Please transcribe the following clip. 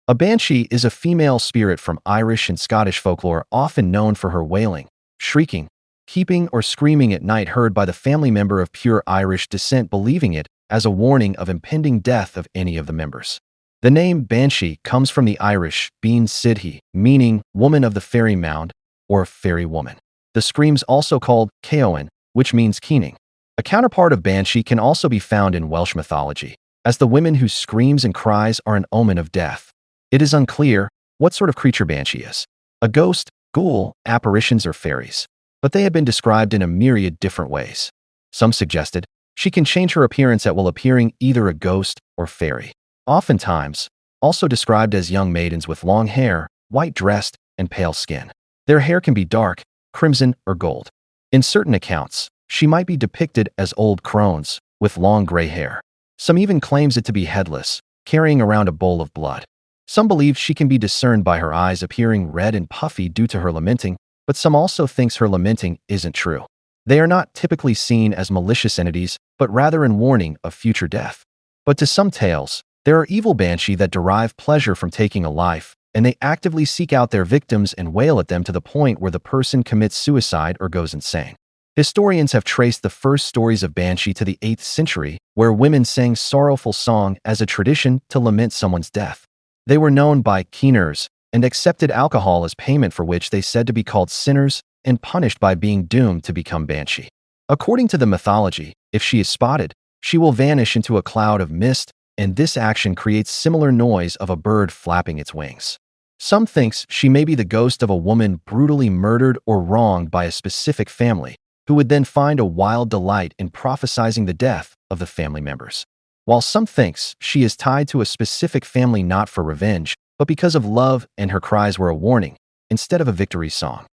A banshee is a female spirit from Irish and Scottish folklore, often known for her wailing, shrieking, keeping, or screaming at night, heard by the family member of pure Irish descent, believing it as a warning of impending death of any of the members. The name Banshee comes from the Irish bean sidhe, meaning woman of the fairy mound or fairy woman. The screams also called Caoin, which means keening. A counterpart of Banshee can also be found in Welsh mythology, as the women whose screams and cries are an omen of death. It is unclear what sort of creature Banshee is. A ghost, ghoul, apparitions, or fairies. But they have been described in a myriad different ways. Some suggested she can change her appearance at will, appearing either a ghost or fairy. Oftentimes, also described as young maidens with long hair, white dressed, and pale skin. Their hair can be dark, crimson, or gold. In certain accounts, she might be depicted as old crones with long gray hair. Some even claims it to be headless, carrying around a bowl of blood. Some believe she can be discerned by her eyes appearing red and puffy due to her lamenting, but some also thinks her lamenting isn't true. They are not typically seen as malicious entities, but rather in warning of future death. But to some tales, there are evil banshee that derive pleasure from taking a life, and they actively seek out their victims and wail at them to the point where the person commits suicide or goes insane. Historians have traced the first stories of Banshee to the 8th century, where women sang sorrowful song as a tradition to lament someone's death. They were known by keeners and accepted alcohol as payment, for which they said to be called sinners and punished by being doomed to become Banshee. According to the mythology, if she is spotted, she will vanish into a cloud of mist, and this action creates similar noise of a bird flapping its wings. Some thinks she may be the ghost of a woman brutally murdered or wronged by a specific family, who would then find a wild delight in prophesizing the death of the family members. While some thinks she is tied to a specific family, not for revenge, but because of love, and her cries were a warning instead of a victory song.